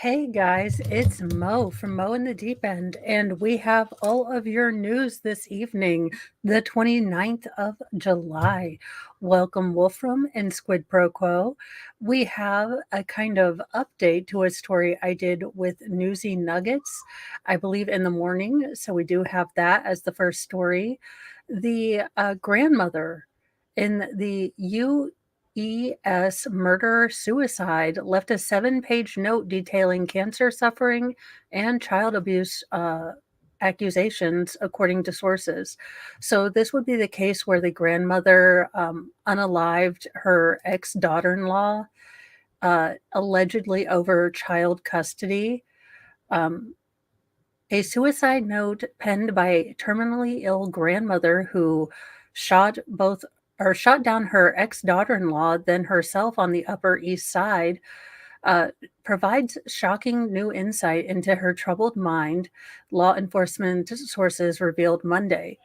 Hey guys, it's Mo from Mo in the Deep End, and we have all of your news this evening, the 29th of July. Welcome, Wolfram and Squid Pro Quo. We have a kind of update to a story I did with Newsy Nuggets, I believe, in the morning. So we do have that as the first story. The grandmother in the ES murder suicide left a 7-page note detailing cancer suffering and child abuse accusations, according to sources. So, this would be the case where the grandmother unalived her ex daughter in law, allegedly over child custody. Um, a suicide note penned by a terminally ill grandmother who shot both or shot down her ex-daughter-in-law, then herself on the Upper East Side, uh, provides shocking new insight into her troubled mind, law enforcement sources revealed Monday.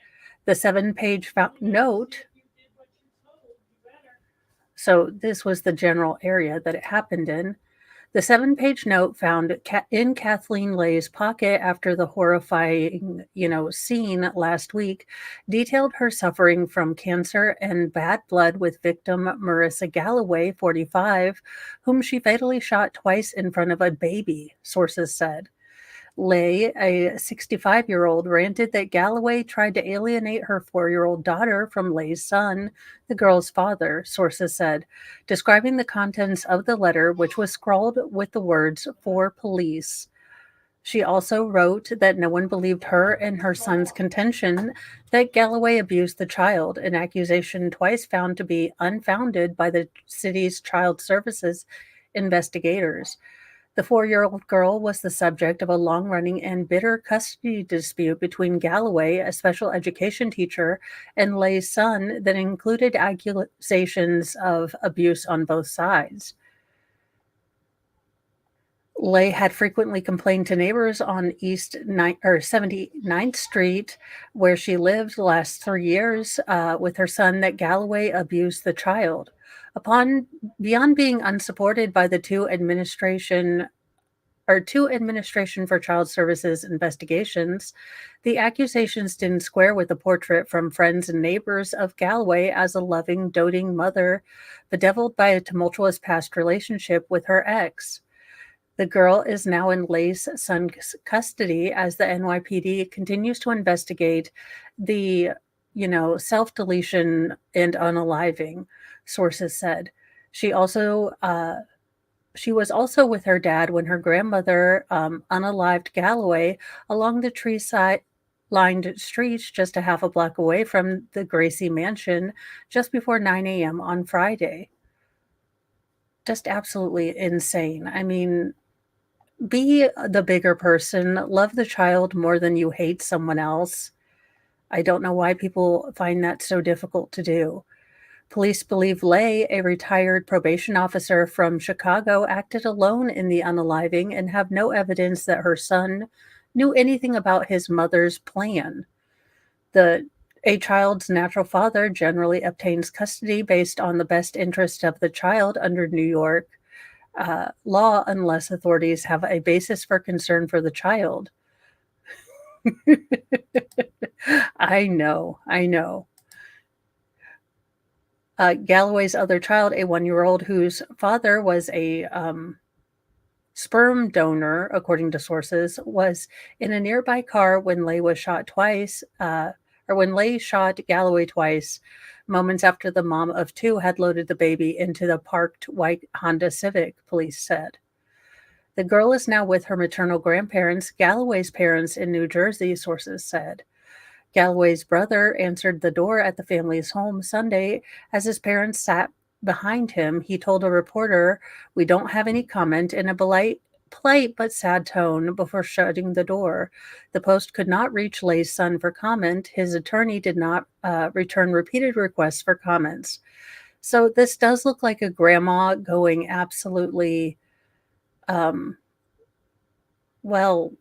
The 7-page note, so this was the general area that it happened in. The 7-page note found in Kathleen Lay's pocket after the horrifying, scene last week detailed her suffering from cancer and bad blood with victim Marissa Galloway, 45, whom she fatally shot twice in front of a baby, sources said. Lay, a 65-year-old, ranted that Galloway tried to alienate her 4-year-old daughter from Lay's son, the girl's father, sources said, describing the contents of the letter, which was scrawled with the words, "For police." She also wrote that no one believed her and her son's contention that Galloway abused the child, an accusation twice found to be unfounded by the city's child services investigators. The 4-year-old girl was the subject of a long running and bitter custody dispute between Galloway, a special education teacher, and Lay's son that included accusations of abuse on both sides. Lay had frequently complained to neighbors on East 79th Street, where she lived the last 3 years with her son, that Galloway abused the child. Upon beyond being unsupported by the two administration for child services investigations, the accusations didn't square with the portrait from friends and neighbors of Galloway as a loving, doting mother, bedeviled by a tumultuous past relationship with her ex. The girl is now in Lay's son's custody as the NYPD continues to investigate the, self-deletion and unaliving, sources said. She also she was also with her dad when her grandmother unalived Galloway along the tree side lined streets just a half a block away from the Gracie mansion just before 9 a.m. on Friday. Just absolutely insane. I mean, be the bigger person, love the child more than you hate someone else. I don't know why people find that so difficult to do. Police believe Lay, a retired probation officer from Chicago, acted alone in the unaliving and have no evidence that her son knew anything about his mother's plan. A child's natural father generally obtains custody based on the best interest of the child under New York law unless authorities have a basis for concern for the child. I know, I know. Galloway's other child, a 1-year-old whose father was a sperm donor, according to sources, was in a nearby car when Lay was shot twice, or when Lay shot Galloway twice, moments after the mom of two had loaded the baby into the parked white Honda Civic, police said. The girl is now with her maternal grandparents, Galloway's parents in New Jersey, sources said. Galloway's brother answered the door at the family's home Sunday as his parents sat behind him. He told a reporter, "We don't have any comment," in a polite but sad tone before shutting the door. The Post could not reach Lay's son for comment. His attorney did not return repeated requests for comments. So this does look like a grandma going absolutely, um, well,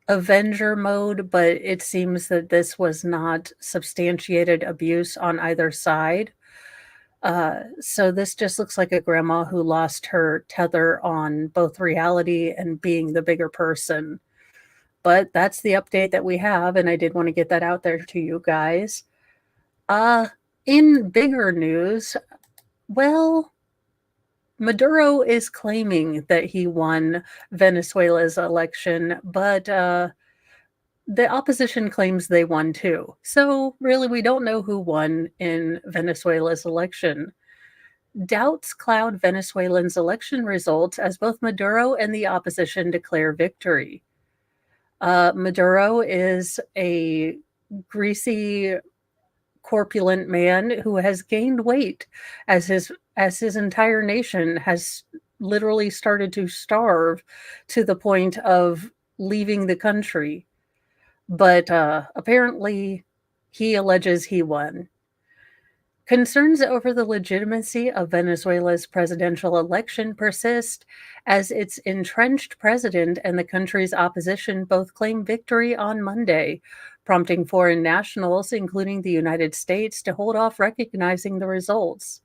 Avenger mode, but it seems that this was not substantiated abuse on either side. So this just looks like a grandma who lost her tether on both reality and being the bigger person. But that's the update that we have, and I did want to get that out there to you guys. Uh, in bigger news, well, Maduro is claiming that he won Venezuela's election, but the opposition claims they won too. So, really, we don't know who won in Venezuela's election. Doubts cloud Venezuelans' election results as both Maduro and the opposition declare victory. Maduro is a greasy, corpulent man who has gained weight as his entire nation has literally started to starve to the point of leaving the country. But apparently, he alleges he won. Concerns over the legitimacy of Venezuela's presidential election persist as its entrenched president and the country's opposition both claim victory on Monday, prompting foreign nationals, including the United States, to hold off recognizing the results.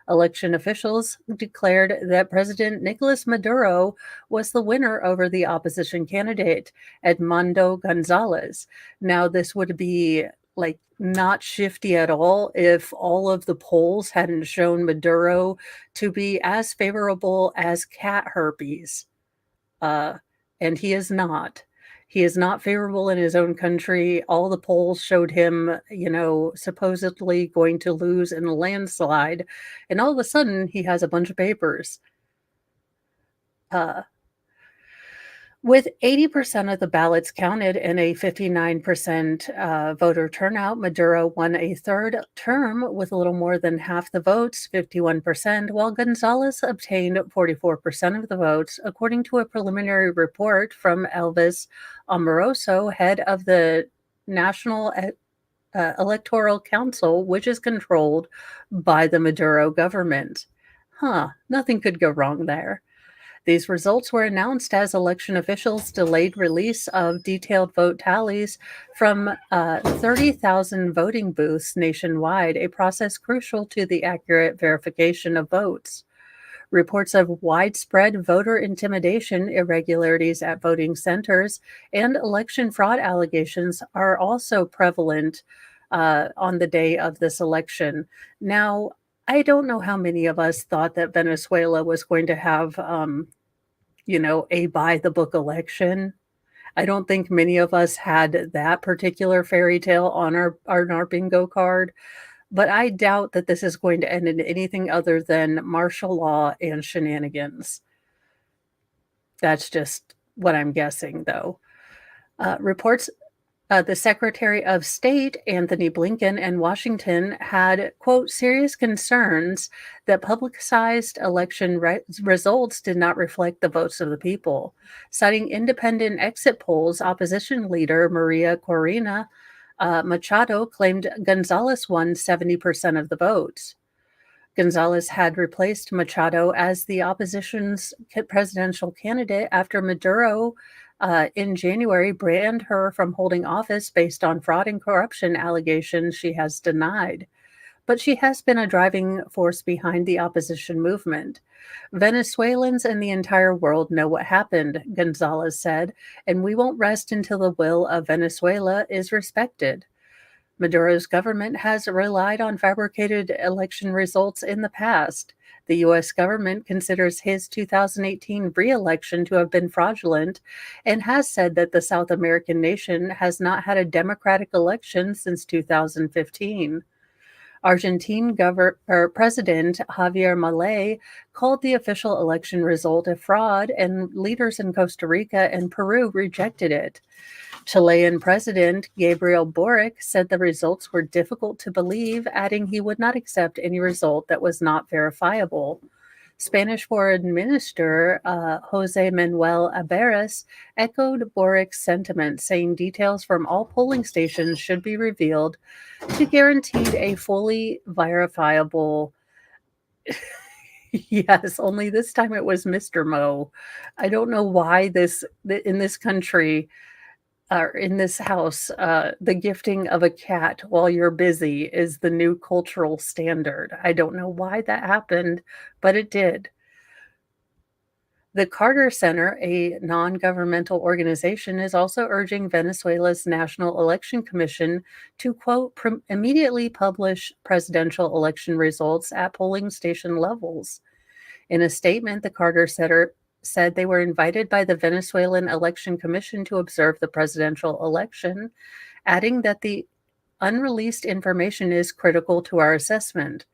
Election officials declared that President Nicolas Maduro was the winner over the opposition candidate, Edmundo Gonzalez. Now, this would be like not shifty at all if all of the polls hadn't shown Maduro to be as favorable as cat herpes. Uh, and he is not. He is not favorable in his own country. All the polls showed him, supposedly going to lose in a landslide. And all of a sudden, he has a bunch of papers. With 80% of the ballots counted and a 59% voter turnout, Maduro won a third term with a little more than half the votes, 51%, while Gonzalez obtained 44% of the votes, according to a preliminary report from Elvis Amoroso, head of the National Electoral Council, which is controlled by the Maduro government. Nothing could go wrong there. These results were announced as election officials delayed release of detailed vote tallies from 30,000 voting booths nationwide, a process crucial to the accurate verification of votes. Reports of widespread voter intimidation, irregularities at voting centers, and election fraud allegations are also prevalent on the day of this election. Now, I don't know how many of us thought that Venezuela was going to have a by the book election. I don't think many of us had that particular fairy tale on our bingo card, but I doubt that this is going to end in anything other than martial law and shenanigans. That's just what I'm guessing, though. Reports the Secretary of State, Anthony Blinken, and Washington had, quote, serious concerns that publicized election results did not reflect the votes of the people. Citing independent exit polls, opposition leader Maria Corina Machado claimed Gonzalez won 70% of the votes. Gonzalez had replaced Machado as the opposition's presidential candidate after Maduro in January banned her from holding office based on fraud and corruption allegations she has denied. But she has been a driving force behind the opposition movement. Venezuelans and the entire world know what happened, Gonzalez said, and we won't rest until the will of Venezuela is respected. Maduro's government has relied on fabricated election results in the past. The U.S. government considers his 2018 re-election to have been fraudulent and has said that the South American nation has not had a democratic election since 2015. Argentine President Javier Milei called the official election result a fraud, and leaders in Costa Rica and Peru rejected it. Chilean President Gabriel Boric said the results were difficult to believe, adding he would not accept any result that was not verifiable. Spanish Foreign Minister Jose Manuel Ibarres echoed Boric's sentiment, saying details from all polling stations should be revealed to guarantee a fully verifiable. Yes, only this time it was Mr. Mo. I don't know why in this country in this house, the gifting of a cat while you're busy is the new cultural standard. I don't know why that happened, but it did. The Carter Center, a non governmental organization, is also urging Venezuela's National Election Commission to, quote, immediately publish presidential election results at polling station levels. In a statement, the Carter Center said they were invited by the Venezuelan Election Commission to observe the presidential election, adding that the unreleased information is critical to our assessment.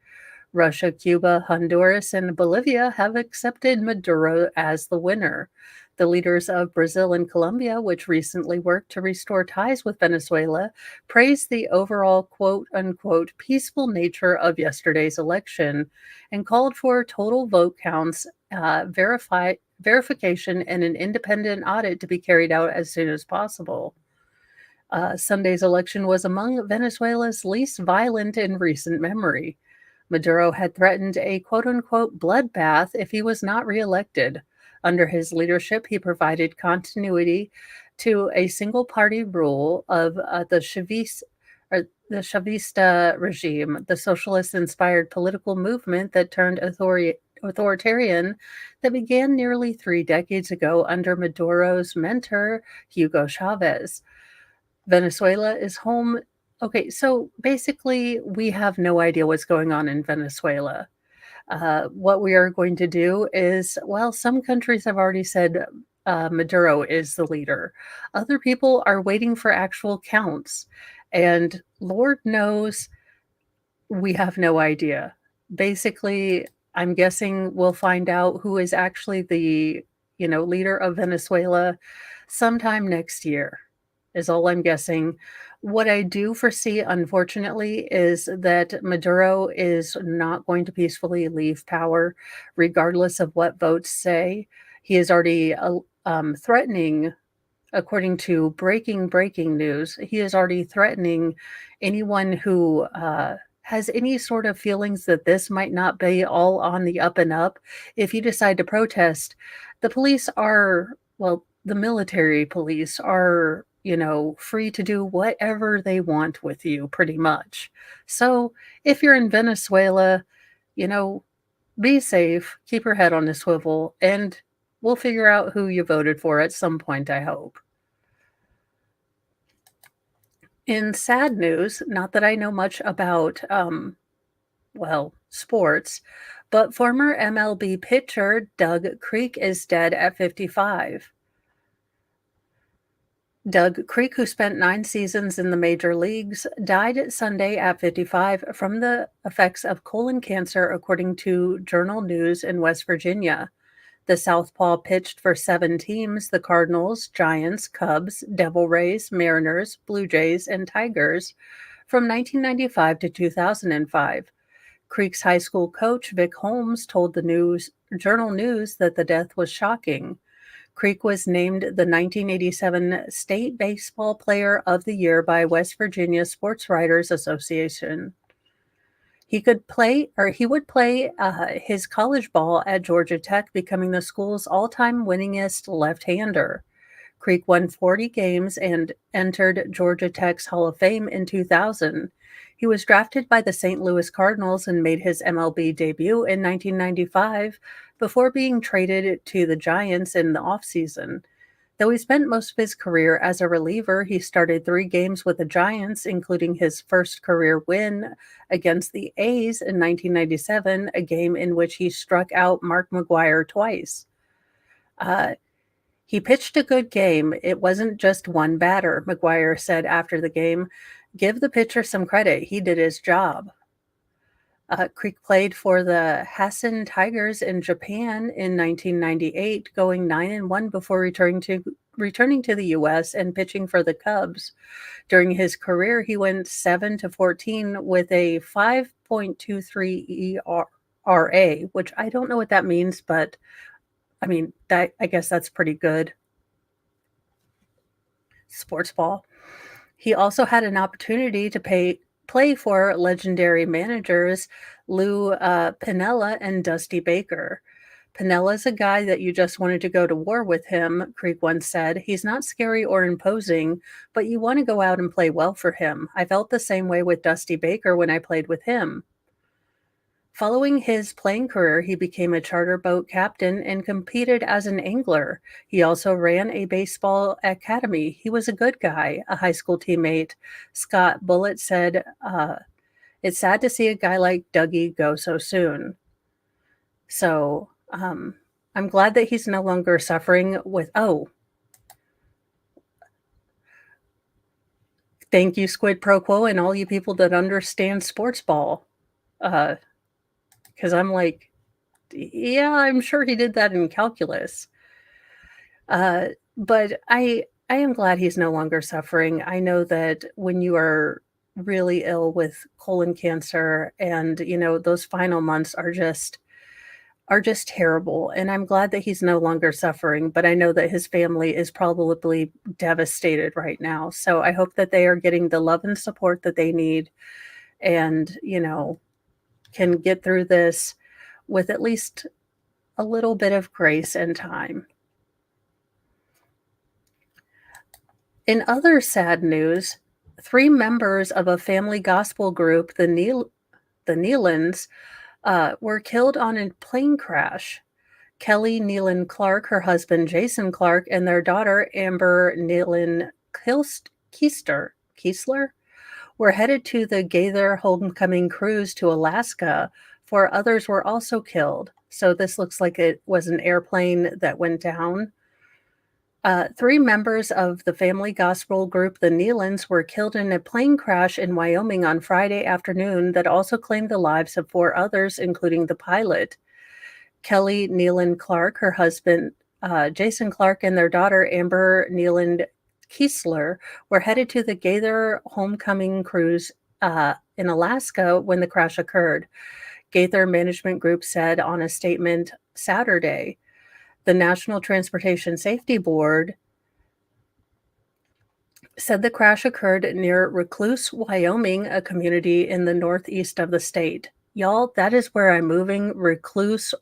Russia, Cuba, Honduras, and Bolivia have accepted Maduro as the winner. The leaders of Brazil and Colombia, which recently worked to restore ties with Venezuela, praised the overall quote unquote peaceful nature of yesterday's election and called for total vote counts, verification, and an independent audit to be carried out as soon as possible. Sunday's election was among Venezuela's least violent in recent memory. Maduro had threatened a quote unquote bloodbath if he was not reelected. Under his leadership, he provided continuity to a single party rule of the Chavista regime, the socialist inspired political movement that turned authoritarian that began nearly 3 decades ago under Maduro's mentor, Hugo Chavez. Venezuela is home. Okay, so basically, we have no idea what's going on in Venezuela. What we are going to do is, well, some countries have already said Maduro is the leader. Other people are waiting for actual counts. And Lord knows we have no idea. Basically, I'm guessing we'll find out who is actually the, leader of Venezuela sometime next year, is all I'm guessing. What I do foresee, unfortunately, is that Maduro is not going to peacefully leave power, regardless of what votes say. He is already threatening, according to breaking news, he is already threatening anyone who has any sort of feelings that this might not be all on the up and up. If you decide to protest, the police are, well, the military police are, free to do whatever they want with you, pretty much. So if you're in Venezuela, you know, be safe, keep your head on a swivel, and we'll figure out who you voted for at some point, I hope. In sad news, not that I know much about, sports, but former MLB pitcher Doug Creek is dead at 55. Doug Creek, who spent 9 seasons in the major leagues, died Sunday at 55 from the effects of colon cancer, according to Journal News in West Virginia. The Southpaw pitched for 7 teams: the Cardinals, Giants, Cubs, Devil Rays, Mariners, Blue Jays, and Tigers from 1995 to 2005. Creek's high school coach, Vic Holmes, told the Journal News that the death was shocking. Creek was named the 1987 State Baseball Player of the Year by West Virginia Sports Writers Association. He would play his college ball at Georgia Tech, becoming the school's all-time winningest left-hander. Creek won 40 games and entered Georgia Tech's Hall of Fame in 2000. He was drafted by the St. Louis Cardinals and made his MLB debut in 1995 before being traded to the Giants in the offseason. Though he spent most of his career as a reliever, he started 3 games with the Giants, including his first career win against the A's in 1997, a game in which he struck out Mark McGwire twice. He pitched a good game. It wasn't just one batter, McGwire said after the game. Give the pitcher some credit. He did his job. Creek played for the Hassan Tigers in Japan in 1998, going 9-1 before returning to the U.S. and pitching for the Cubs. During his career, he went 7-14 with a 5.23 ERA, which I don't know what that means, but I mean, I guess that's pretty good. Sports ball. He also had an opportunity to play for legendary managers Lou Piniella and Dusty Baker. Pinella's a guy that you just wanted to go to war with him, Creek once said. He's not scary or imposing, but you want to go out and play well for him. I felt the same way with Dusty Baker when I played with him. Following his playing career, he became a charter boat captain and competed as an angler. He also ran a baseball academy. He was a good guy, a high school teammate. Scott Bullitt said, it's sad to see a guy like Dougie go so soon. So I'm glad that he's no longer suffering with, thank you, Squid Pro Quo, and all you people that understand sports ball. Because I'm like, yeah, I'm sure he did that in calculus. But I am glad he's no longer suffering. I know that when you are really ill with colon cancer and, those final months are just terrible, and I'm glad that he's no longer suffering, but I know that his family is probably devastated right now. So I hope that they are getting the love and support that they need and, can get through this with at least a little bit of grace and time. In other sad news, 3 members of a family gospel group, the Nealons, were killed on a plane crash. Kelly Nealon Clark, her husband Jason Clark, and their daughter Amber Nealon Kiesler were headed to the Gaither homecoming cruise to Alaska. 4 others were also killed. So this looks like it was an airplane that went down. 3 members of the family gospel group, the Nealons, were killed in a plane crash in Wyoming on Friday afternoon that also claimed the lives of 4 others, including the pilot. Kelly Nealon Clark, her husband Jason Clark, and their daughter Amber Nealon Kiesler were headed to the Gaither homecoming cruise in Alaska when the crash occurred. Gaither Management Group said on a statement Saturday. The National Transportation Safety Board said the crash occurred near Recluse, Wyoming, a community in the northeast of the state. Y'all, that is where I'm moving, Recluse,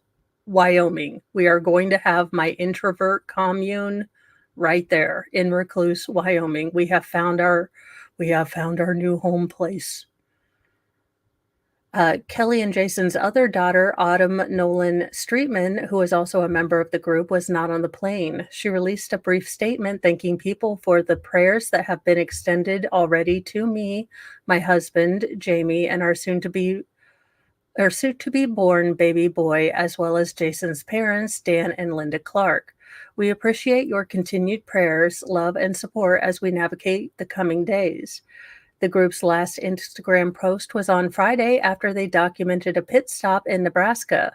Wyoming. We are going to have my introvert commune right there in Recluse, Wyoming. We have found our new home place. Kelly and Jason's other daughter, Autumn Nolan Streetman, who is also a member of the group, was not on the plane. She released a brief statement thanking people for the prayers that have been extended already to me, my husband, Jamie, and our soon-to-be born baby boy, as well as Jason's parents, Dan and Linda Clark. We appreciate your continued prayers, love, and support as we navigate the coming days. The group's last Instagram post was on Friday after they documented a pit stop in Nebraska.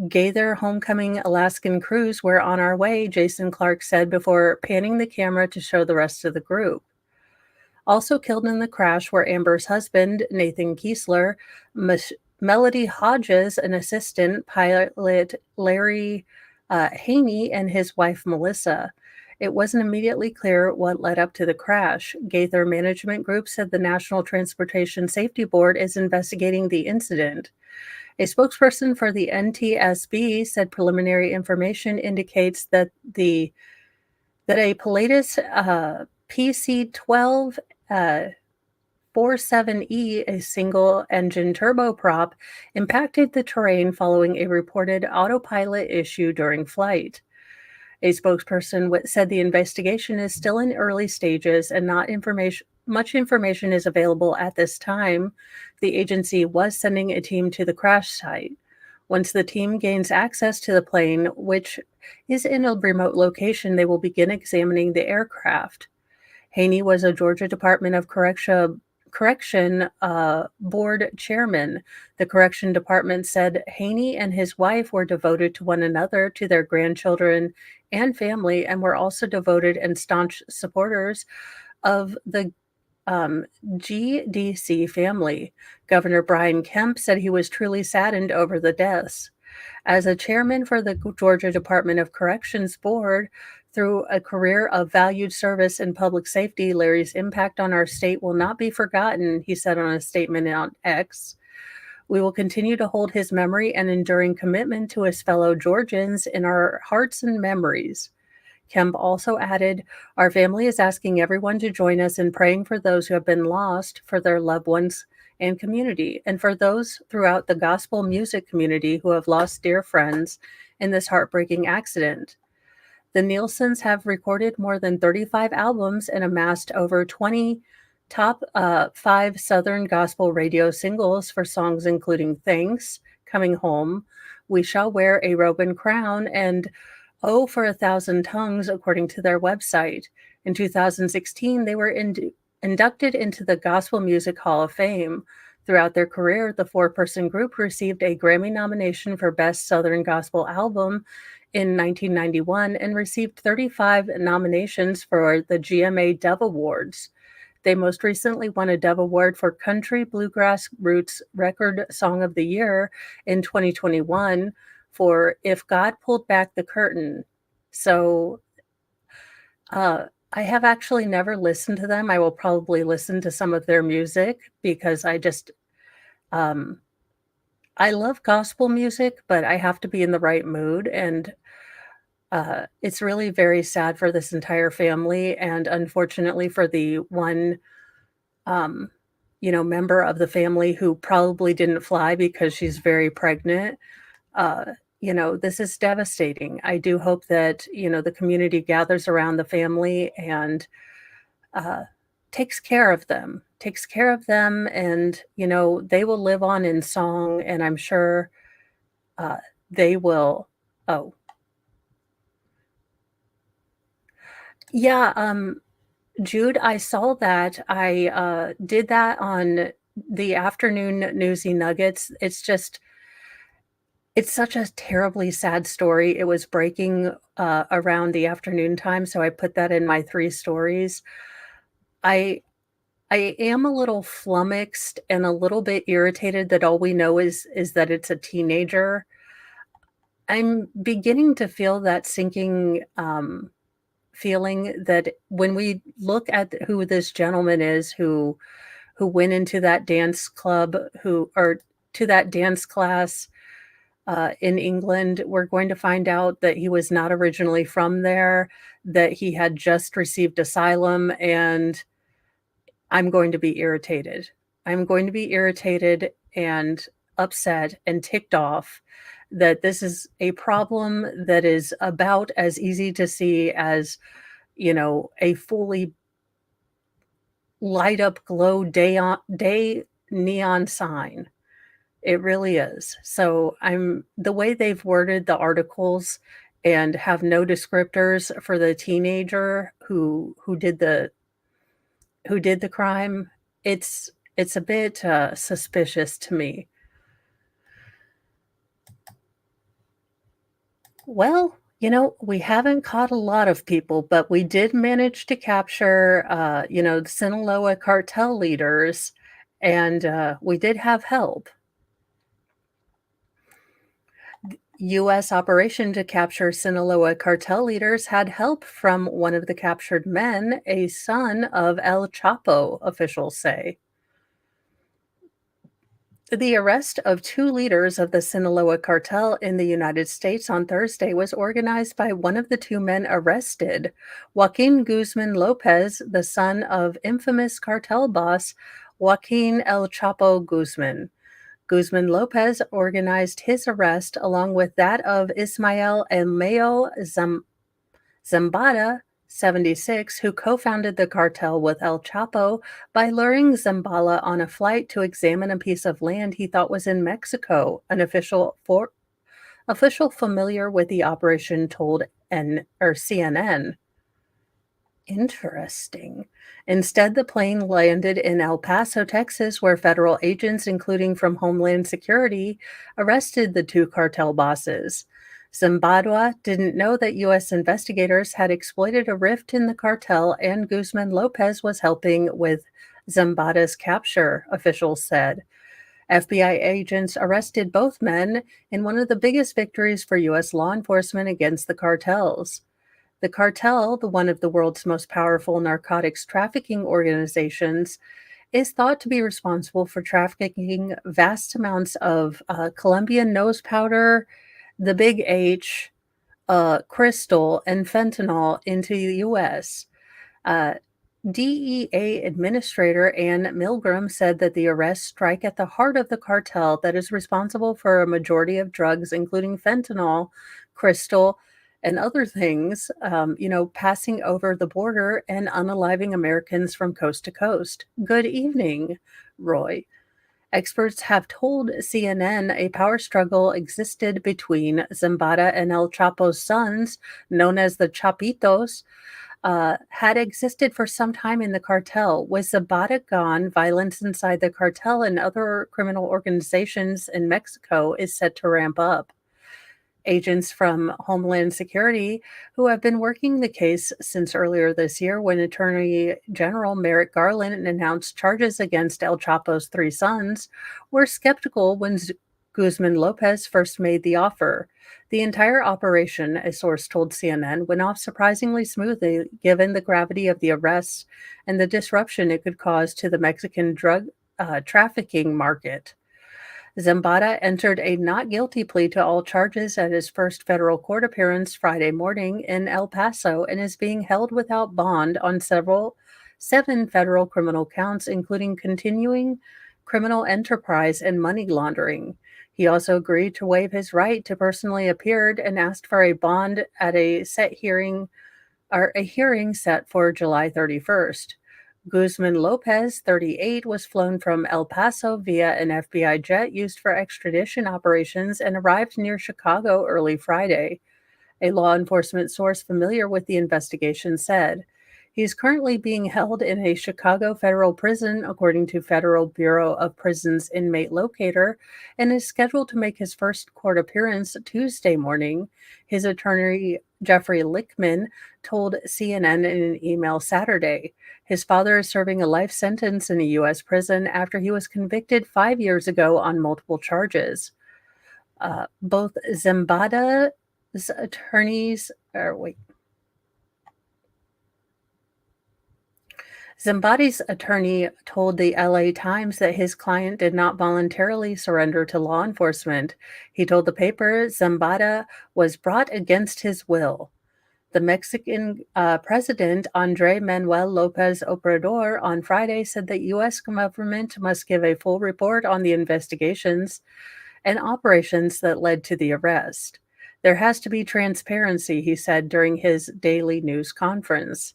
Gaither homecoming Alaskan cruise, we're on our way, Jason Clark said before panning the camera to show the rest of the group. Also killed in the crash were Amber's husband, Nathan Kiesler, Melody Hodges, an assistant, pilot Larry Haney, and his wife, Melissa. It wasn't immediately clear what led up to the crash. Gaither Management Group said the National Transportation Safety Board is investigating the incident. A spokesperson for the NTSB said preliminary information indicates that a Pilatus PC-12 47E, a single-engine turboprop, impacted the terrain following a reported autopilot issue during flight. A spokesperson said the investigation is still in early stages and much information is available at this time. The agency was sending a team to the crash site. Once the team gains access to the plane, which is in a remote location, they will begin examining the aircraft. Haney was a Georgia Department of Correction board chairman. The correction department said Haney and his wife were devoted to one another, to their grandchildren and family, and were also devoted and staunch supporters of the GDC family. Governor Brian Kemp said he was truly saddened over the deaths. As a chairman for the Georgia Department of Corrections Board, through a career of valued service in public safety, Larry's impact on our state will not be forgotten, he said on a statement on X. We will continue to hold his memory and enduring commitment to his fellow Georgians in our hearts and memories. Kemp also added, "Our family is asking everyone to join us in praying for those who have been lost, for their loved ones and community, and for those throughout the gospel music community who have lost dear friends in this heartbreaking accident." The Nielsen's have recorded more than 35 albums and amassed over 20 top 5 Southern gospel radio singles for songs including Thanks, Coming Home, We Shall Wear a Robe and Crown, and Oh for a Thousand Tongues, according to their website. In 2016, they were inducted into the Gospel Music Hall of Fame. Throughout their career, the four-person group received a Grammy nomination for Best Southern Gospel Album in 1991 and received 35 nominations for the GMA Dove Awards. They most recently won a Dove Award for Country Bluegrass Roots Record Song of the Year in 2021 for If God Pulled Back the Curtain. So I have actually never listened to them. I will probably listen to some of their music because um, I love gospel music, but I have to be in the right mood. And it's really very sad for this entire family. And unfortunately for the one, um, member of the family who probably didn't fly because she's very pregnant. Uh, this is devastating. I do hope that, the community gathers around the family and uh, takes care of them, and, they will live on in song, and I'm sure uh, they will. Oh, yeah, Jude, I saw that. I did that on the afternoon Newsy Nuggets. It's such a terribly sad story. It was breaking, around the afternoon time, so I put that in my 3 stories. I I am a little flummoxed and a little bit irritated that all we know is that it's a teenager. I'm beginning to feel that sinking, feeling that when we look at who this gentleman is who went into that dance club, who or to that dance class in England, we're going to find out that he was not originally from there, that he had just received asylum, and I'm going to be irritated. I'm going to be irritated and upset and ticked off that this is a problem that is about as easy to see as, a fully light up glow day neon sign. It really is. So I'm the way they've worded the articles and have no descriptors for the teenager who did the crime, it's a bit suspicious to me. Well, we haven't caught a lot of people, but we did manage to capture, the Sinaloa cartel leaders, and we did have help. U.S. operation to capture Sinaloa cartel leaders had help from one of the captured men, a son of El Chapo, officials say. The arrest of 2 leaders of the Sinaloa cartel in the United States on Thursday was organized by one of the 2 men arrested, Joaquin Guzman Lopez, the son of infamous cartel boss Joaquin El Chapo Guzman. Guzman Lopez organized his arrest along with that of Ismael Elmeo Zambada, 76, who co-founded the cartel with El Chapo by luring Zambala on a flight to examine a piece of land he thought was in Mexico. An official familiar with the operation told CNN. Interesting. Instead, the plane landed in El Paso, Texas, where federal agents, including from Homeland Security, arrested the 2 cartel bosses. Zimbabwe didn't know that U.S. investigators had exploited a rift in the cartel, and Guzman Lopez was helping with Zambada's capture, officials said. FBI agents arrested both men in one of the biggest victories for U.S. law enforcement against the cartels. The cartel, one of the world's most powerful narcotics trafficking organizations, is thought to be responsible for trafficking vast amounts of Colombian nose powder, the Big H, crystal, and fentanyl into the U.S. Uh, DEA Administrator Ann Milgram said that the arrests strike at the heart of the cartel that is responsible for a majority of drugs, including fentanyl, crystal, and other things, passing over the border and unaliving Americans from coast to coast. Good evening, Roy. Experts have told CNN a power struggle existed between Zambada and El Chapo's sons, known as the Chapitos, had existed for some time in the cartel. With Zapata gone, violence inside the cartel and other criminal organizations in Mexico is set to ramp up. Agents from Homeland Security, who have been working the case since earlier this year when Attorney General Merrick Garland announced charges against El Chapo's three sons, were skeptical when Guzman Lopez first made the offer. The entire operation, a source told CNN, went off surprisingly smoothly given the gravity of the arrests and the disruption it could cause to the Mexican drug trafficking market. Zambada entered a not guilty plea to all charges at his first federal court appearance Friday morning in El Paso and is being held without bond on seven federal criminal counts, including continuing criminal enterprise and money laundering. He also agreed to waive his right to personally appear and asked for a bond at a hearing set for July 31st. Guzman Lopez, 38, was flown from El Paso via an FBI jet used for extradition operations and arrived near Chicago early Friday. A law enforcement source familiar with the investigation said. He's currently being held in a Chicago federal prison, according to Federal Bureau of Prisons inmate locator, and is scheduled to make his first court appearance Tuesday morning. His attorney, Jeffrey Lichtman, told CNN in an email Saturday. His father is serving a life sentence in a U.S. prison after he was convicted 5 years ago on multiple charges. Both Zambada's attorneys, Zambadi's attorney told the LA Times that his client did not voluntarily surrender to law enforcement. He told the paper Zambada was brought against his will. The Mexican president, Andre Manuel Lopez Obrador, on Friday said that U.S. government must give a full report on the investigations and operations that led to the arrest. There has to be transparency, he said during his daily news conference.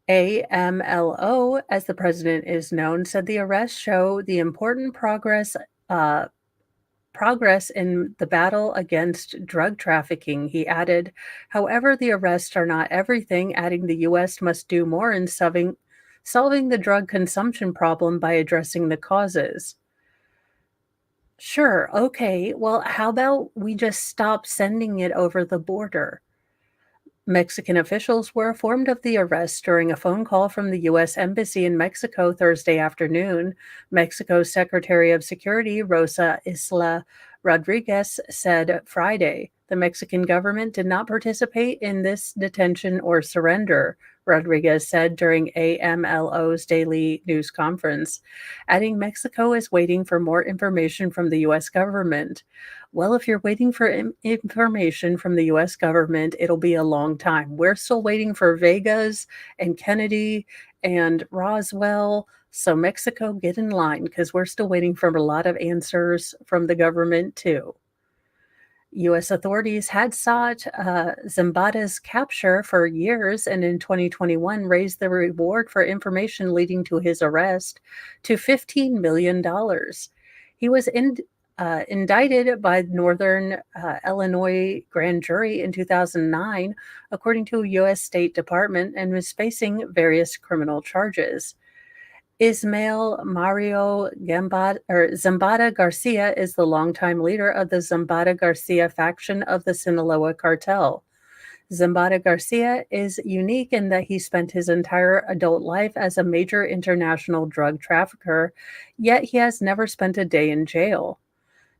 AMLO, as the president is known, said the arrests show the important progress in the battle against drug trafficking. He added, however, the arrests are not everything, adding the U.S. must do more in solving the drug consumption problem by addressing the causes. Sure, okay, well, how about we just stop sending it over the border? Mexican officials were informed of the arrest during a phone call from the U.S. Embassy in Mexico Thursday afternoon. Mexico's Secretary of Security, Rosa Isla Rodriguez, said Friday the Mexican government did not participate in this detention or surrender, Rodriguez said during AMLO's daily news conference, adding Mexico is waiting for more information from the U.S. government. Well, if you're waiting for information from the U.S. government, it'll be a long time. We're still waiting for Vegas and Kennedy and Roswell. So Mexico, get in line because we're still waiting for a lot of answers from the government too. U.S. authorities had sought Zambada's capture for years and in 2021 raised the reward for information leading to his arrest to $15 million. He was indicted by Northern Illinois grand jury in 2009, according to a U.S. State Department, and was facing various criminal charges. Ismael Mario Zambada Garcia is the longtime leader of the Zambada Garcia faction of the Sinaloa cartel. Zambada Garcia is unique in that he spent his entire adult life as a major international drug trafficker, yet he has never spent a day in jail.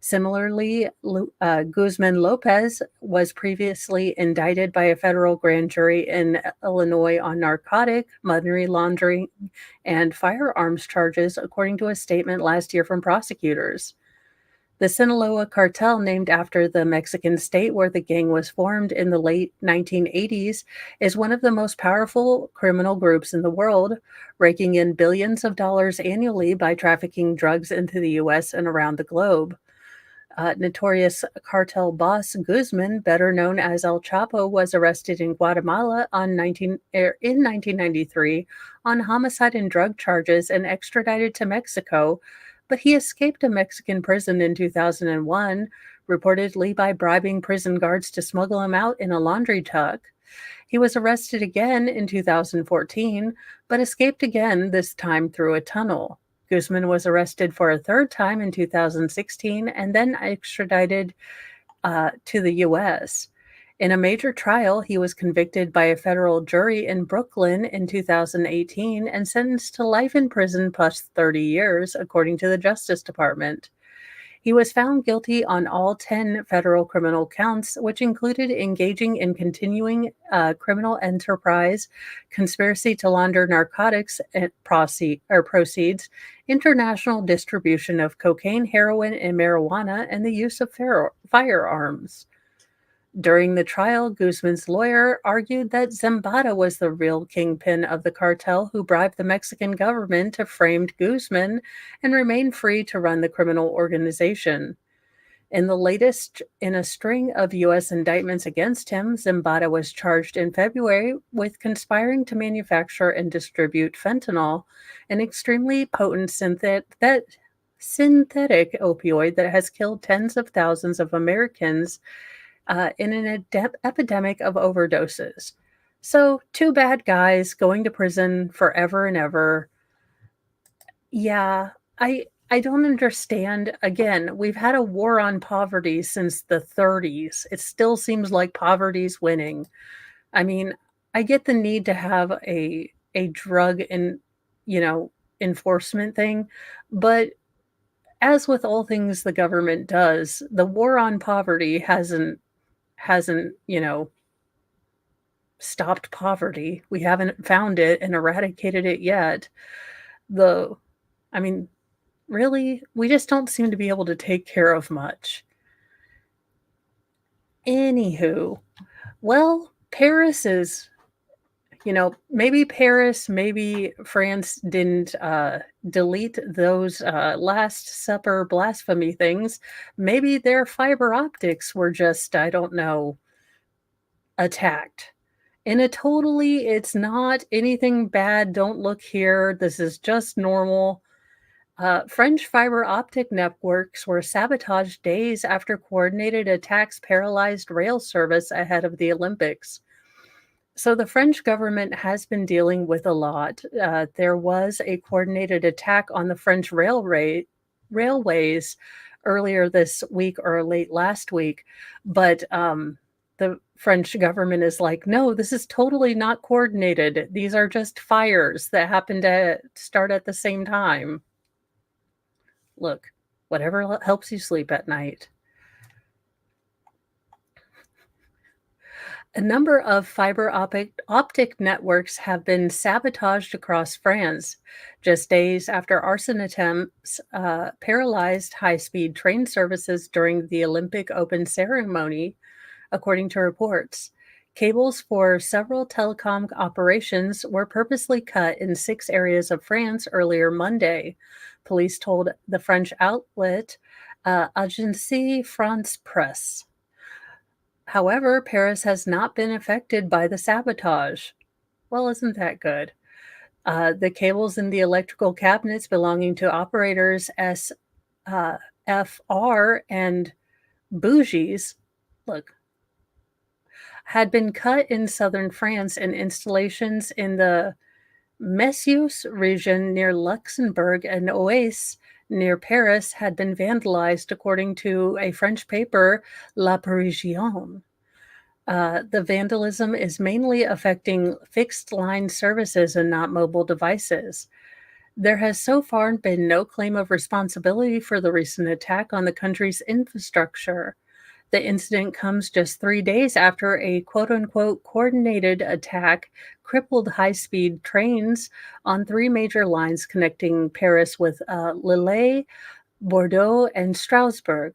Similarly, Guzman Lopez was previously indicted by a federal grand jury in Illinois on narcotic, money laundering, and firearms charges, according to a statement last year from prosecutors. The Sinaloa cartel, named after the Mexican state where the gang was formed in the late 1980s, is one of the most powerful criminal groups in the world, raking in billions of dollars annually by trafficking drugs into the U.S. and around the globe. Notorious cartel boss Guzman, better known as El Chapo, was arrested in Guatemala in 1993 on homicide and drug charges and extradited to Mexico, but he escaped a Mexican prison in 2001, reportedly by bribing prison guards to smuggle him out in a laundry truck. He was arrested again in 2014, but escaped again, this time through a tunnel. Guzman was arrested for a third time in 2016 and then extradited to the U.S. In a major trial, he was convicted by a federal jury in Brooklyn in 2018 and sentenced to life in prison plus 30 years, according to the Justice Department. He was found guilty on all 10 federal criminal counts, which included engaging in continuing criminal enterprise, conspiracy to launder narcotics proceeds, international distribution of cocaine, heroin, and marijuana, and the use of firearms. During the trial, Guzman's lawyer argued that Zambada was the real kingpin of the cartel who bribed the Mexican government to frame Guzman and remain free to run the criminal organization. In the latest in a string of U.S. indictments against him, Zambada was charged in February with conspiring to manufacture and distribute fentanyl, an extremely potent synthetic opioid that has killed tens of thousands of Americans in an epidemic of overdoses. So, two bad guys going to prison forever and ever. Yeah, I don't understand. Again, we've had a war on poverty since the 30s. It still seems like poverty's winning. I mean, I get the need to have a drug enforcement thing, but as with all things the government does, the war on poverty hasn't stopped poverty. We haven't found it and eradicated it yet. The I mean, really, we just don't seem to be able to take care of much. Anywho, well, Paris is, maybe France didn't delete those Last Supper blasphemy things. Maybe their fiber optics were just, I don't know, attacked. It's not anything bad. Don't look here. This is just normal. French fiber optic networks were sabotaged days after coordinated attacks paralyzed rail service ahead of the Olympics. So the French government has been dealing with a lot. There was a coordinated attack on the French railways earlier this week or late last week, but the French government is like, no, this is totally not coordinated. These are just fires that happen to start at the same time. Look, whatever helps you sleep at night. A number of fiber optic networks have been sabotaged across France, just days after arson attempts paralyzed high-speed train services during the Olympic Open ceremony, according to reports. Cables for several telecom operations were purposely cut in 6 areas of France earlier Monday, police told the French outlet Agence France Presse. However, Paris has not been affected by the sabotage. Well, isn't that good? The cables in the electrical cabinets belonging to operators SFR and bougies, had been cut in southern France, and installations in the Messius region near Luxembourg and Oise near Paris had been vandalized, according to a French paper, La Parisienne. The vandalism is mainly affecting fixed line services and not mobile devices. There has so far been no claim of responsibility for the recent attack on the country's infrastructure. The incident comes just 3 days after a quote unquote coordinated attack crippled high speed trains on three major lines connecting Paris with Lille, Bordeaux, and Strasbourg.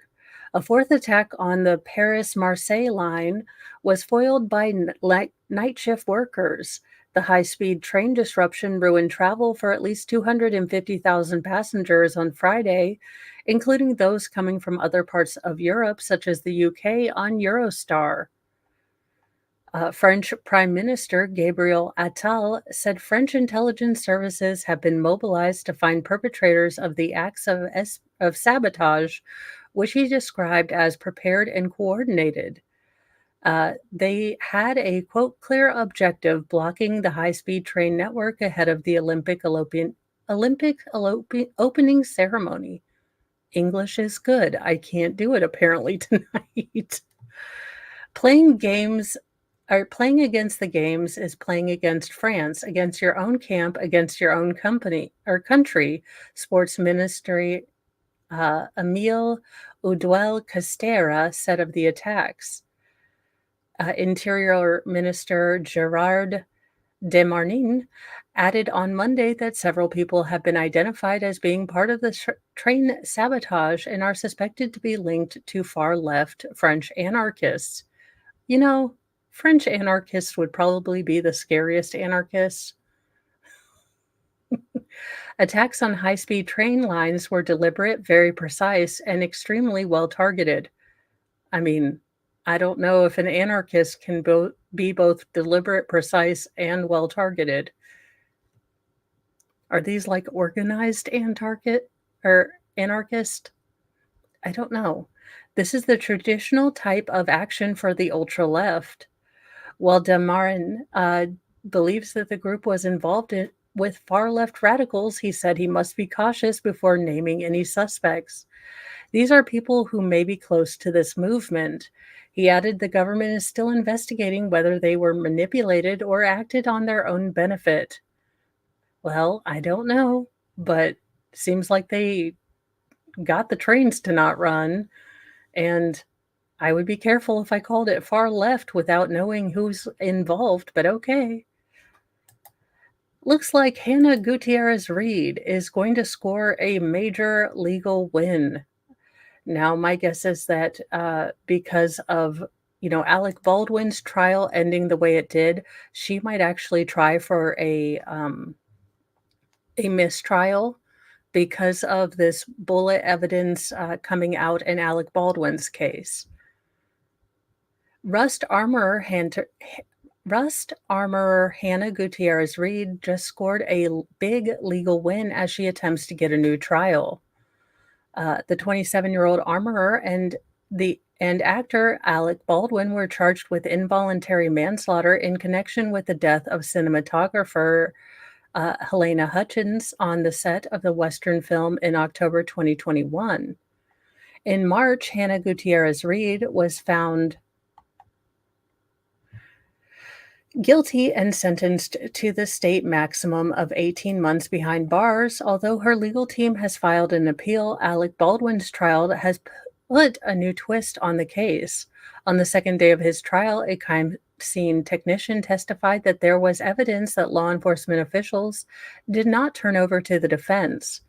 A fourth attack on the Paris Marseille line was foiled by night shift workers. The high speed train disruption ruined travel for at least 250,000 passengers on Friday, including those coming from other parts of Europe, such as the UK, on Eurostar. French Prime Minister Gabriel Attal said French intelligence services have been mobilized to find perpetrators of the acts of sabotage, which he described as prepared and coordinated. They had a quote clear objective blocking the high speed train network ahead of the opening ceremony. English is good. I can't do it apparently tonight. Playing games or playing against the games is playing against France, against your own camp, against your own company or country, Sports Ministry Emile Udwel Castera said of the attacks. Interior Minister Gerard Demarnin added on Monday that several people have been identified as being part of the train sabotage and are suspected to be linked to far left French anarchists. You know, French anarchists would probably be the scariest anarchists. Attacks on high speed train lines were deliberate, very precise, and extremely well targeted. I mean, I don't know if an anarchist can be both deliberate, precise, and well targeted. Are these like organized anarchist? I don't know. This is the traditional type of action for the ultra left. While Demarin believes that the group was involved with far left radicals, he said he must be cautious before naming any suspects. These are people who may be close to this movement. He added the government is still investigating whether they were manipulated or acted on their own benefit. Well, I don't know, but seems like they got the trains to not run, and I would be careful if I called it far left without knowing who's involved, but okay. Looks like Hannah Gutierrez Reed is going to score a major legal win. Now, my guess is that because of Alec Baldwin's trial ending the way it did, she might actually try for a mistrial because of this bullet evidence coming out in Alec Baldwin's case. Rust armorer Hannah Gutierrez Reed just scored a big legal win as she attempts to get a new trial. The 27-year-old armorer and actor Alec Baldwin were charged with involuntary manslaughter in connection with the death of cinematographer Helena Hutchins on the set of the Western film in October 2021. In March, Hannah Gutierrez Reed was found guilty and sentenced to the state maximum of 18 months behind bars. Although her legal team has filed an appeal, Alec Baldwin's trial has put a new twist on the case. On the second day of his trial, a crime scene technician testified that there was evidence that law enforcement officials did not turn over to the defense.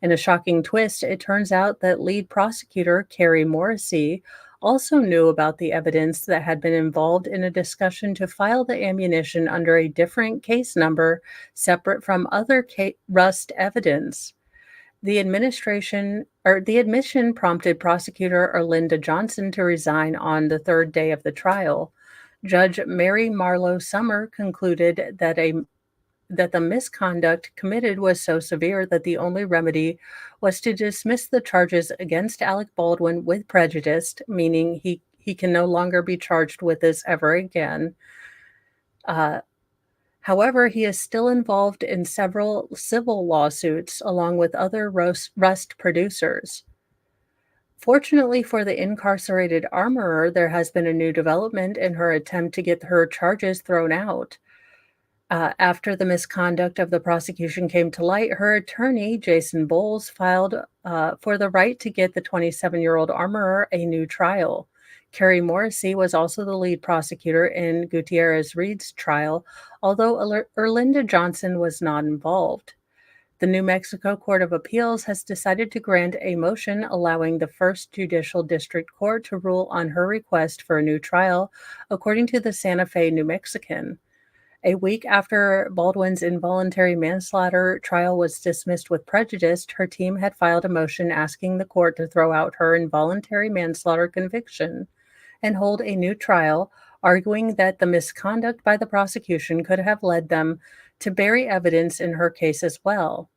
In a shocking twist, it turns out that lead prosecutor Carrie Morrissey also knew about the evidence that had been involved in a discussion to file the ammunition under a different case number separate from other Rust evidence. The admission prompted prosecutor Erlinda Johnson to resign on the third day of the trial. Judge Mary Marlowe Summer concluded that the misconduct committed was so severe that the only remedy was to dismiss the charges against Alec Baldwin with prejudice, meaning he can no longer be charged with this ever again. However, he is still involved in several civil lawsuits along with other Rust producers. Fortunately for the incarcerated armorer, there has been a new development in her attempt to get her charges thrown out. After the misconduct of the prosecution came to light, her attorney, Jason Bowles, filed for the right to get the 27-year-old armorer a new trial. Carrie Morrissey was also the lead prosecutor in Gutierrez Reed's trial, although Erlinda Johnson was not involved. The New Mexico Court of Appeals has decided to grant a motion allowing the First Judicial District Court to rule on her request for a new trial, according to the Santa Fe New Mexican. A week after Baldwin's involuntary manslaughter trial was dismissed with prejudice, her team had filed a motion asking the court to throw out her involuntary manslaughter conviction and hold a new trial, arguing that the misconduct by the prosecution could have led them to bury evidence in her case as well.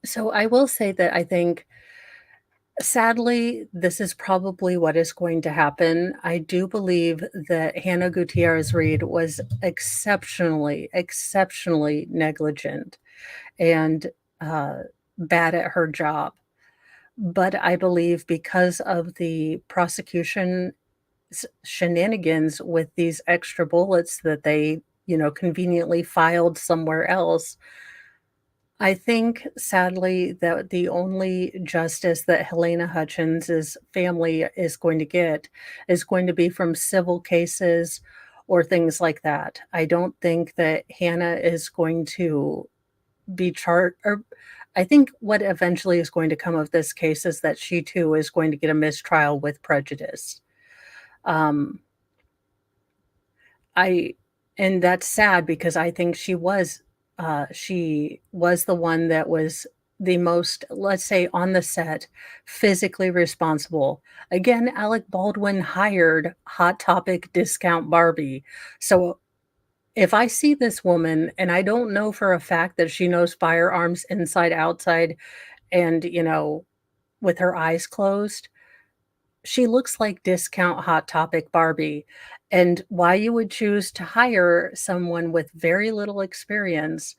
So I will say that I think, sadly, this is probably what is going to happen. I do believe that Hannah Gutierrez Reed was exceptionally, exceptionally negligent and bad at her job. But I believe because of the prosecution shenanigans with these extra bullets that they, conveniently filed somewhere else, I think, sadly, that the only justice that Helena Hutchins' family is going to get is going to be from civil cases or things like that. I don't think that Hannah is going to be charged, or I think what eventually is going to come of this case is that she too is going to get a mistrial with prejudice. Um, I and that's sad because I think she was the one that was the most, let's say, on the set, physically responsible. Again, Alec Baldwin hired Hot Topic discount Barbie. So if I see this woman and I don't know for a fact that she knows firearms inside, outside, and, with her eyes closed, she looks like discount Hot Topic Barbie. And why you would choose to hire someone with very little experience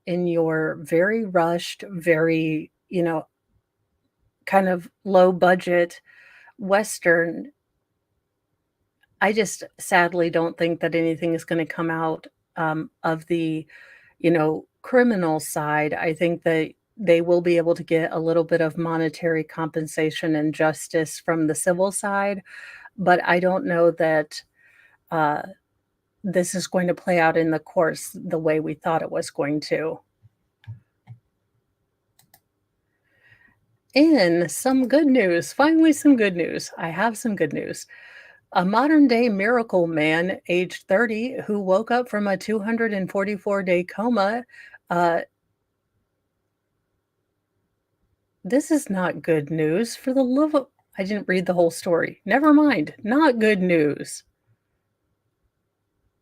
in your very rushed, very, kind of low budget Western, I just sadly don't think that anything is going to come out of the, criminal side. I think that they will be able to get a little bit of monetary compensation and justice from the civil side, but I don't know that uh, this is going to play out in the course the way we thought it was going to. In some good news, finally some good news. I have some good news. A modern day miracle man, aged 30, who woke up from a 244-day coma. Uh, this is not good news. For the love of, I didn't read the whole story. Never mind. Not good news.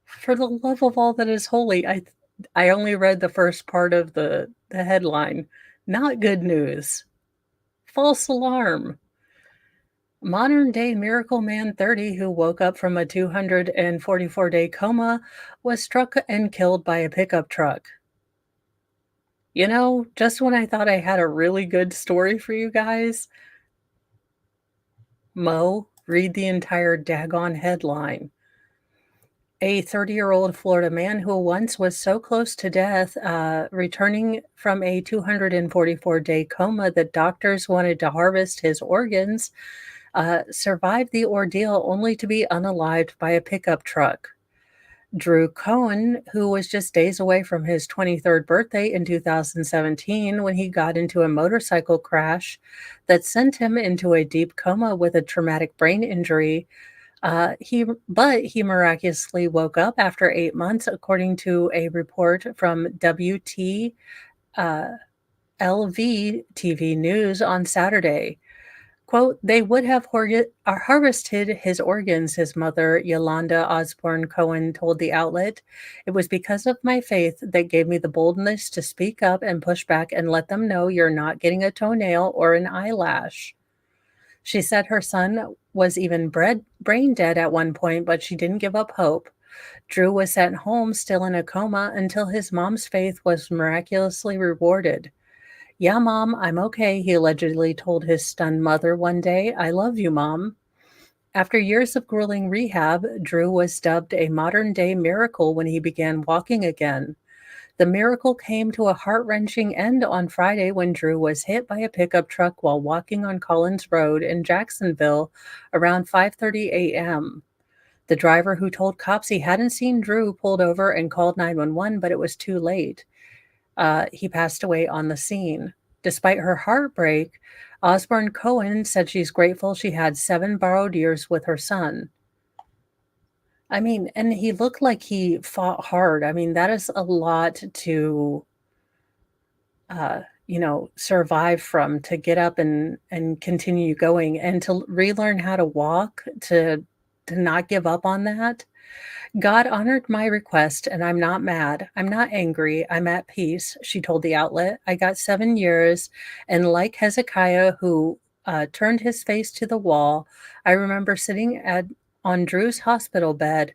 For the love of all that is holy, I only read the first part of the headline. Not good news. False alarm. Modern day miracle man 30 who woke up from a 244-day coma was struck and killed by a pickup truck. Just when I thought I had a really good story for you guys, read the entire daggone headline. A 30-year-old Florida man who once was so close to death, returning from a 244-day coma that doctors wanted to harvest his organs, survived the ordeal only to be unalived by a pickup truck. Drew Cohen, who was just days away from his 23rd birthday in 2017 when he got into a motorcycle crash that sent him into a deep coma with a traumatic brain injury, he miraculously woke up after 8 months, according to a report from WT LV TV News on Saturday. Quote, they would have harvested his organs, his mother, Yolanda Osborne Cohen, told the outlet. It was because of my faith that gave me the boldness to speak up and push back and let them know you're not getting a toenail or an eyelash. She said her son was even brain dead at one point, but she didn't give up hope. Drew was sent home still in a coma until his mom's faith was miraculously rewarded. Yeah, Mom, I'm okay, he allegedly told his stunned mother one day. I love you, Mom. After years of grueling rehab, Drew was dubbed a modern day miracle when he began walking again. The miracle came to a heart wrenching end on Friday when Drew was hit by a pickup truck while walking on Collins Road in Jacksonville around 5:30 a.m. The driver who told cops he hadn't seen Drew pulled over and called 911, but it was too late. He passed away on the scene. Despite her heartbreak, Osborne Cohen said she's grateful she had 7 borrowed years with her son. I mean, and he looked like he fought hard. I mean, that is a lot to, survive from, to get up and continue going and to relearn how to walk, to not give up on that. God honored my request, and I'm not mad. I'm not angry. I'm at peace, she told the outlet. I got 7 years, and like Hezekiah, who turned his face to the wall, I remember sitting on Drew's hospital bed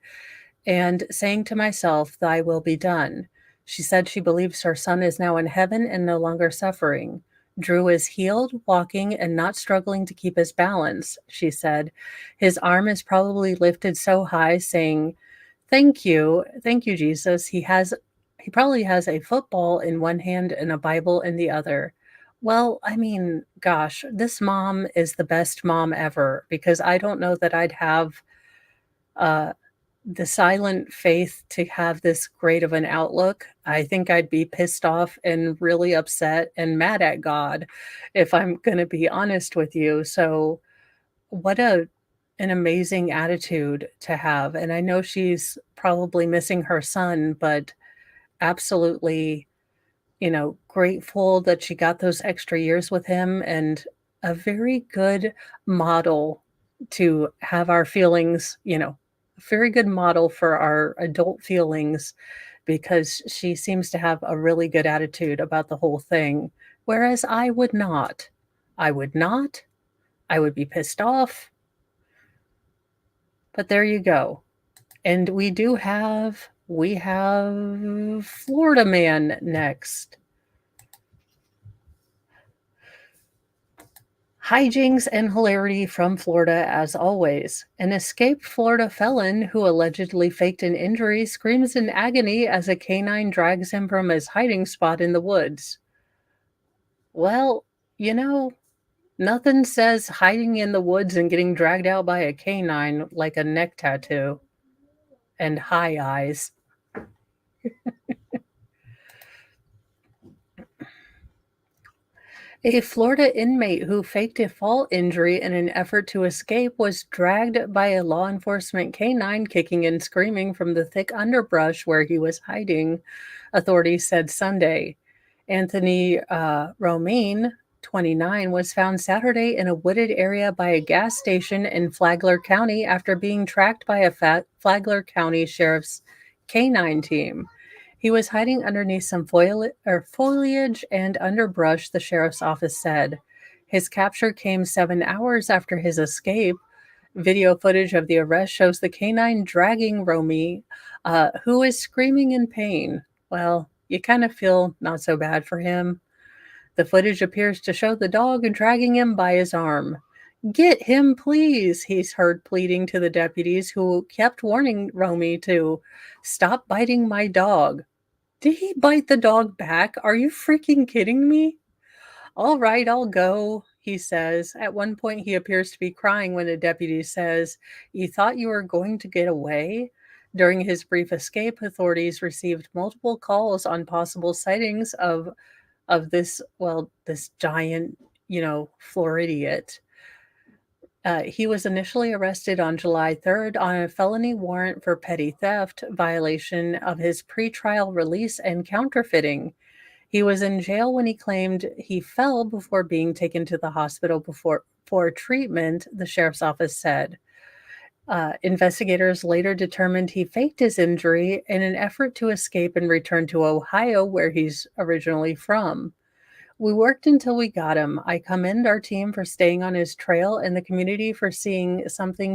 and saying to myself, Thy will be done. She said she believes her son is now in heaven and no longer suffering. Drew is healed, walking, and not struggling to keep his balance, she said. His arm is probably lifted so high, saying, Thank you, Jesus. He probably has a football in one hand and a Bible in the other. Well, I mean, gosh, this mom is the best mom ever because I don't know that I'd have uh, the silent faith to have this great of an outlook. I think I'd be pissed off and really upset and mad at God if I'm going to be honest with you. So, what an amazing attitude to have. And I know she's probably missing her son, but absolutely, grateful that she got those extra years with him and a very good model to have our feelings, a very good model for our adult feelings because she seems to have a really good attitude about the whole thing. Whereas I would not. I would not. I would be pissed off. But there you go. And we have Florida man next. Hijinks and hilarity from Florida as always. An escaped Florida felon who allegedly faked an injury screams in agony as a canine drags him from his hiding spot in the woods. Well, you know, nothing says hiding in the woods and getting dragged out by a canine like a neck tattoo and high eyes. A Florida inmate who faked a fall injury in an effort to escape was dragged by a law enforcement canine kicking and screaming from the thick underbrush where he was hiding, authorities said Sunday. Anthony Romaine, 29, was found Saturday in a wooded area by a gas station in Flagler County after being tracked by a Flagler County Sheriff's canine team. He was hiding underneath some foliage and underbrush, the sheriff's office said. His capture came 7 hours after his escape. Video footage of the arrest shows the canine dragging Romy, who is screaming in pain. Well, you kind of feel not so bad for him. The footage appears to show the dog dragging him by his arm. Get him, please, he's heard pleading to the deputies who kept warning Romy to stop biting my dog. Did he bite the dog back? Are you freaking kidding me? All right, I'll go, he says. At one point, he appears to be crying when a deputy says, You thought you were going to get away? During his brief escape, authorities received multiple calls on possible sightings of this giant, Floridiot. He was initially arrested on July 3rd on a felony warrant for petty theft, violation of his pretrial release, and counterfeiting. He was in jail when he claimed he fell before being taken to the hospital for treatment, the sheriff's office said. Investigators later determined he faked his injury in an effort to escape and return to Ohio, where he's originally from. We worked until we got him. I commend our team for staying on his trail and the community for saying something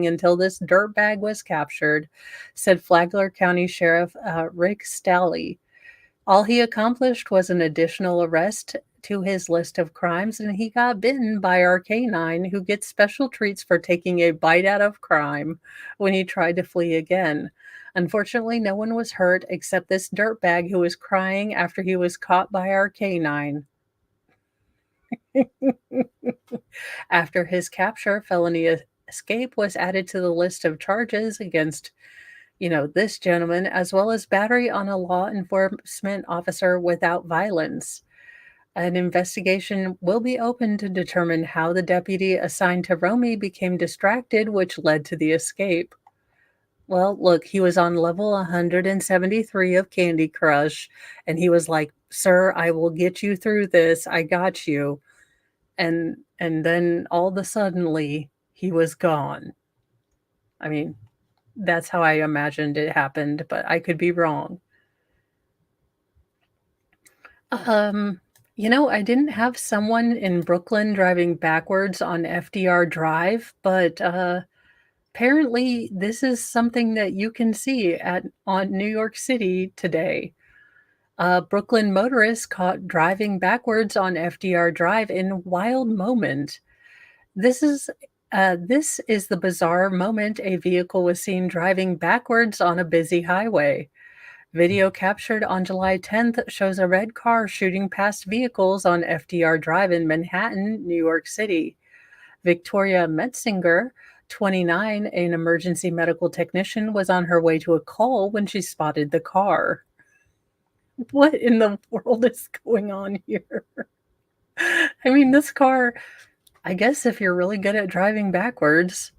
until this dirtbag was captured, said Flagler County Sheriff Rick Stalley. All he accomplished was an additional arrest to his list of crimes, and he got bitten by our canine, who gets special treats for taking a bite out of crime when he tried to flee again. Unfortunately, no one was hurt except this dirtbag who was crying after he was caught by our canine. After his capture, felony escape was added to the list of charges against, this gentleman, as well as battery on a law enforcement officer without violence. An investigation will be open to determine how the deputy assigned to Romy became distracted, which led to the escape. Well, look, he was on level 173 of Candy Crush, and he was like, "Sir, I will get you through this. I got you." And then all of a suddenly he was gone. I mean, that's how I imagined it happened, but I could be wrong. I didn't have someone in Brooklyn driving backwards on FDR Drive, but apparently this is something that you can see on New York City today. A Brooklyn motorist caught driving backwards on FDR Drive in wild moment. This is this is the bizarre moment a vehicle was seen driving backwards on a busy highway. Video captured on July 10th shows a red car shooting past vehicles on FDR Drive in Manhattan, New York City. Victoria Metzinger, 29, an emergency medical technician, was on her way to a call when she spotted the car. What in the world is going on here? I mean, this car, I guess if you're really good at driving backwards.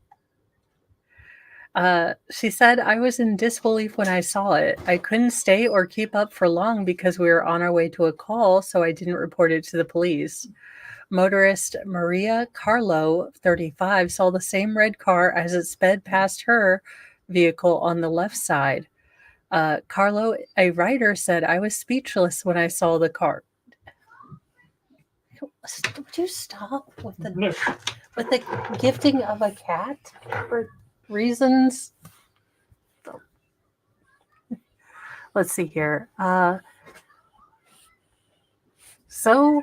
She said, "I was in disbelief when I saw it. I couldn't stay or keep up for long because we were on our way to a call, so I didn't report it to the police." Motorist Maria Carlo, 35, saw the same red car as it sped past her vehicle on the left side. Carlo, a writer, said, "I was speechless when I saw the car." Would you stop with the gifting of a cat for reasons? Let's see here. So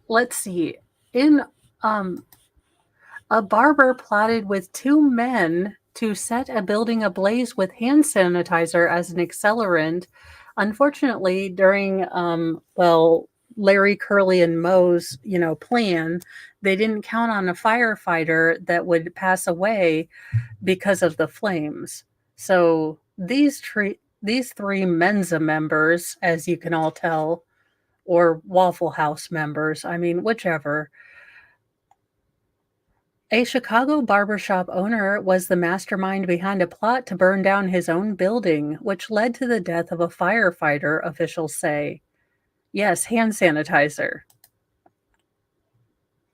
let's see. In a barber plotted with two men to set a building ablaze with hand sanitizer as an accelerant. Unfortunately, during Larry, Curly, and Moe's plan, they didn't count on a firefighter that would pass away because of the flames. So these three Mensa members, as you can all tell, or Waffle House members, I mean, whichever. A Chicago barbershop owner was the mastermind behind a plot to burn down his own building, which led to the death of a firefighter, officials say. Yes, hand sanitizer.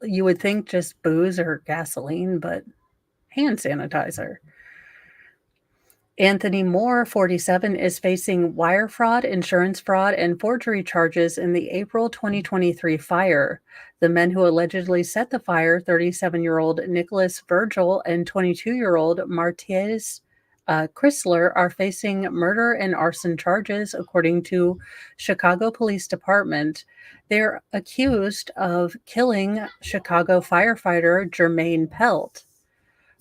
You would think just booze or gasoline, but hand sanitizer. Anthony Moore, 47, is facing wire fraud, insurance fraud, and forgery charges in the April 2023 fire. The men who allegedly set the fire, 37-year-old Nicholas Virgil and 22-year-old Martez Chrysler, are facing murder and arson charges, according to Chicago Police Department. They're accused of killing Chicago firefighter Jermaine Pelt.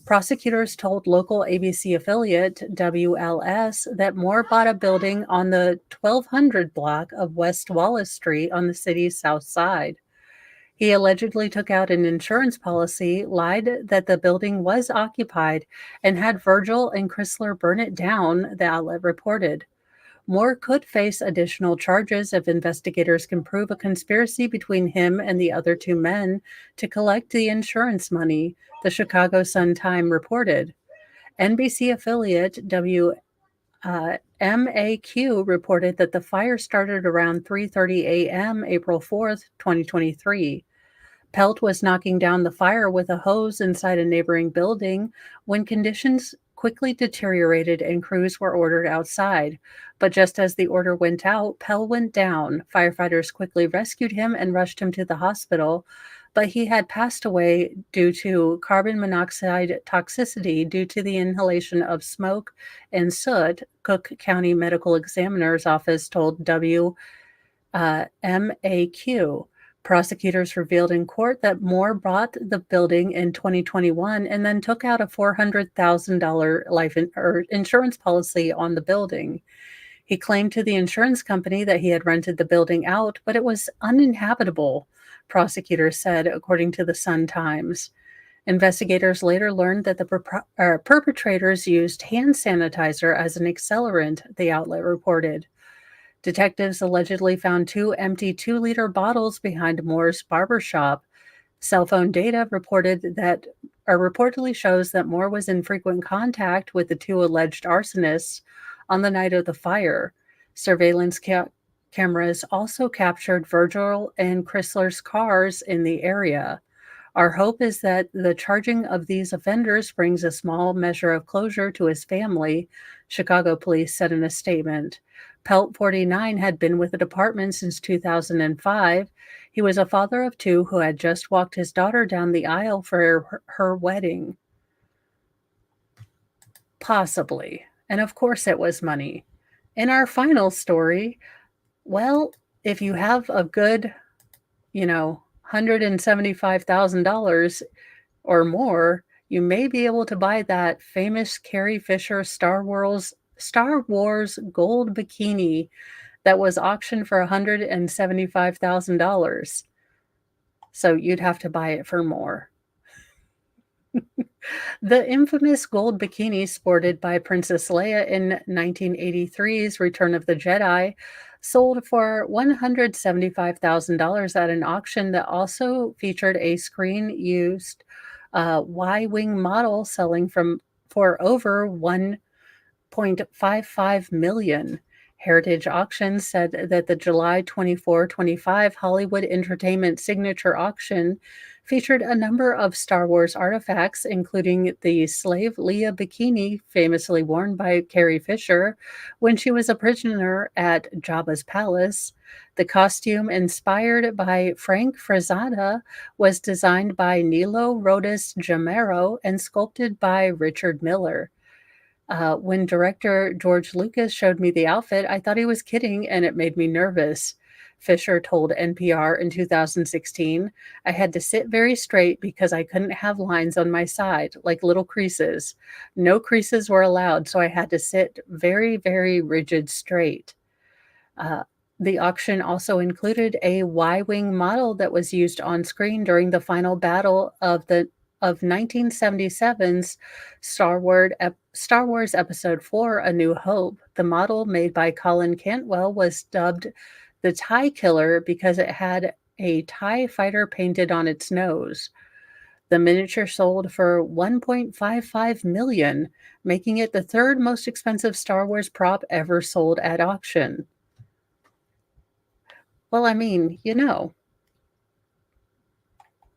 Prosecutors told local ABC affiliate WLS that Moore bought a building on the 1200 block of West Wallace Street on the city's south side. He allegedly took out an insurance policy, lied that the building was occupied, and had Virgil and Chrysler burn it down, the outlet reported. Moore could face additional charges if investigators can prove a conspiracy between him and the other two men to collect the insurance money, the Chicago Sun-Times reported. NBC affiliate WMAQ reported that the fire started around 3:30 a.m. April 4th, 2023. Pelt was knocking down the fire with a hose inside a neighboring building when conditions quickly deteriorated and crews were ordered outside. But just as the order went out, Pell went down. Firefighters quickly rescued him and rushed him to the hospital, but he had passed away due to carbon monoxide toxicity due to the inhalation of smoke and soot, Cook County Medical Examiner's Office told MAQ. Prosecutors revealed in court that Moore bought the building in 2021 and then took out a $400,000 insurance policy on the building. He claimed to the insurance company that he had rented the building out, but it was uninhabitable, prosecutors said, according to the Sun-Times. Investigators later learned that the perpetrators used hand sanitizer as an accelerant, the outlet reported. Detectives allegedly found two empty 2-liter bottles behind Moore's barbershop. Cell phone data reportedly shows that Moore was in frequent contact with the two alleged arsonists on the night of the fire. Surveillance cameras also captured Virgil and Chrysler's cars in the area. Our hope is that the charging of these offenders brings a small measure of closure to his family, Chicago police said in a statement. Pelt, 49, had been with the department since 2005. He was a father of two who had just walked his daughter down the aisle for her wedding. Possibly. And of course it was money. In our final story, well, if you have a good, $175,000 or more, you may be able to buy that famous Carrie Fisher Star Wars gold bikini that was auctioned for $175,000. So you'd have to buy it for more. The infamous gold bikini sported by Princess Leia in 1983's Return of the Jedi sold for $175,000 at an auction that also featured a screen-used Y-wing model selling for over $1.55 million. Heritage Auctions said that the July 24-25 Hollywood Entertainment Signature Auction featured a number of Star Wars artifacts, including the slave Leia bikini famously worn by Carrie Fisher when she was a prisoner at Jabba's palace. The costume, inspired by Frank Frazetta, was designed by Nilo Rodis Jamero and sculpted by Richard Miller. When director George Lucas showed me the outfit, I thought he was kidding, and it made me nervous. Fisher told NPR in 2016, I had to sit very straight because I couldn't have lines on my side, like little creases. No creases were allowed, so I had to sit very, very rigid straight. The auction also included a Y-wing model that was used on screen during the final battle of 1977's Star Wars Episode 4, A New Hope. The model, made by Colin Cantwell, was dubbed the TIE Killer because it had a TIE fighter painted on its nose. The miniature sold for $1.55 million, making it the third most expensive Star Wars prop ever sold at auction. Well, I mean, as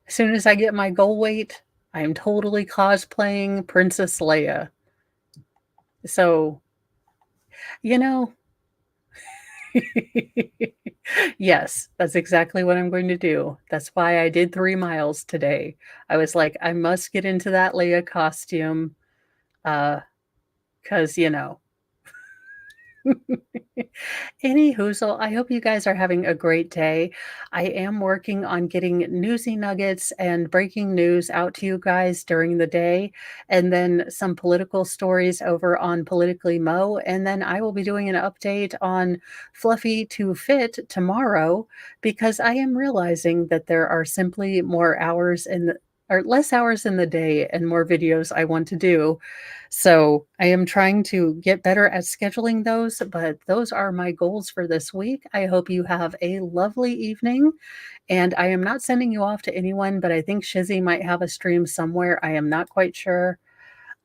soon as I get my goal weight, I am totally cosplaying Princess Leia. So, yes, that's exactly what I'm going to do. That's why I did 3 miles today. I was like, I must get into that Leia costume, 'cause, Any hoozle, I hope you guys are having a great day. I am working on getting newsy nuggets and breaking news out to you guys during the day, and then some political stories over on Politically Mo. And then I will be doing an update on Fluffy to Fit tomorrow because I am realizing that there are simply more hours or less hours in the day and more videos I want to do. So I am trying to get better at scheduling those, but those are my goals for this week. I hope you have a lovely evening. And I am not sending you off to anyone, but I think Shizzy might have a stream somewhere. I am not quite sure.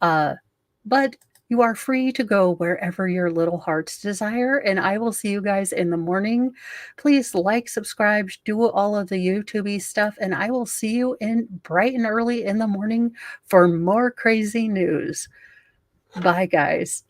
But you are free to go wherever your little hearts desire, and I will see you guys in the morning. Please like, subscribe, do all of the YouTube-y stuff, and I will see you in bright and early in the morning for more crazy news. Bye, guys.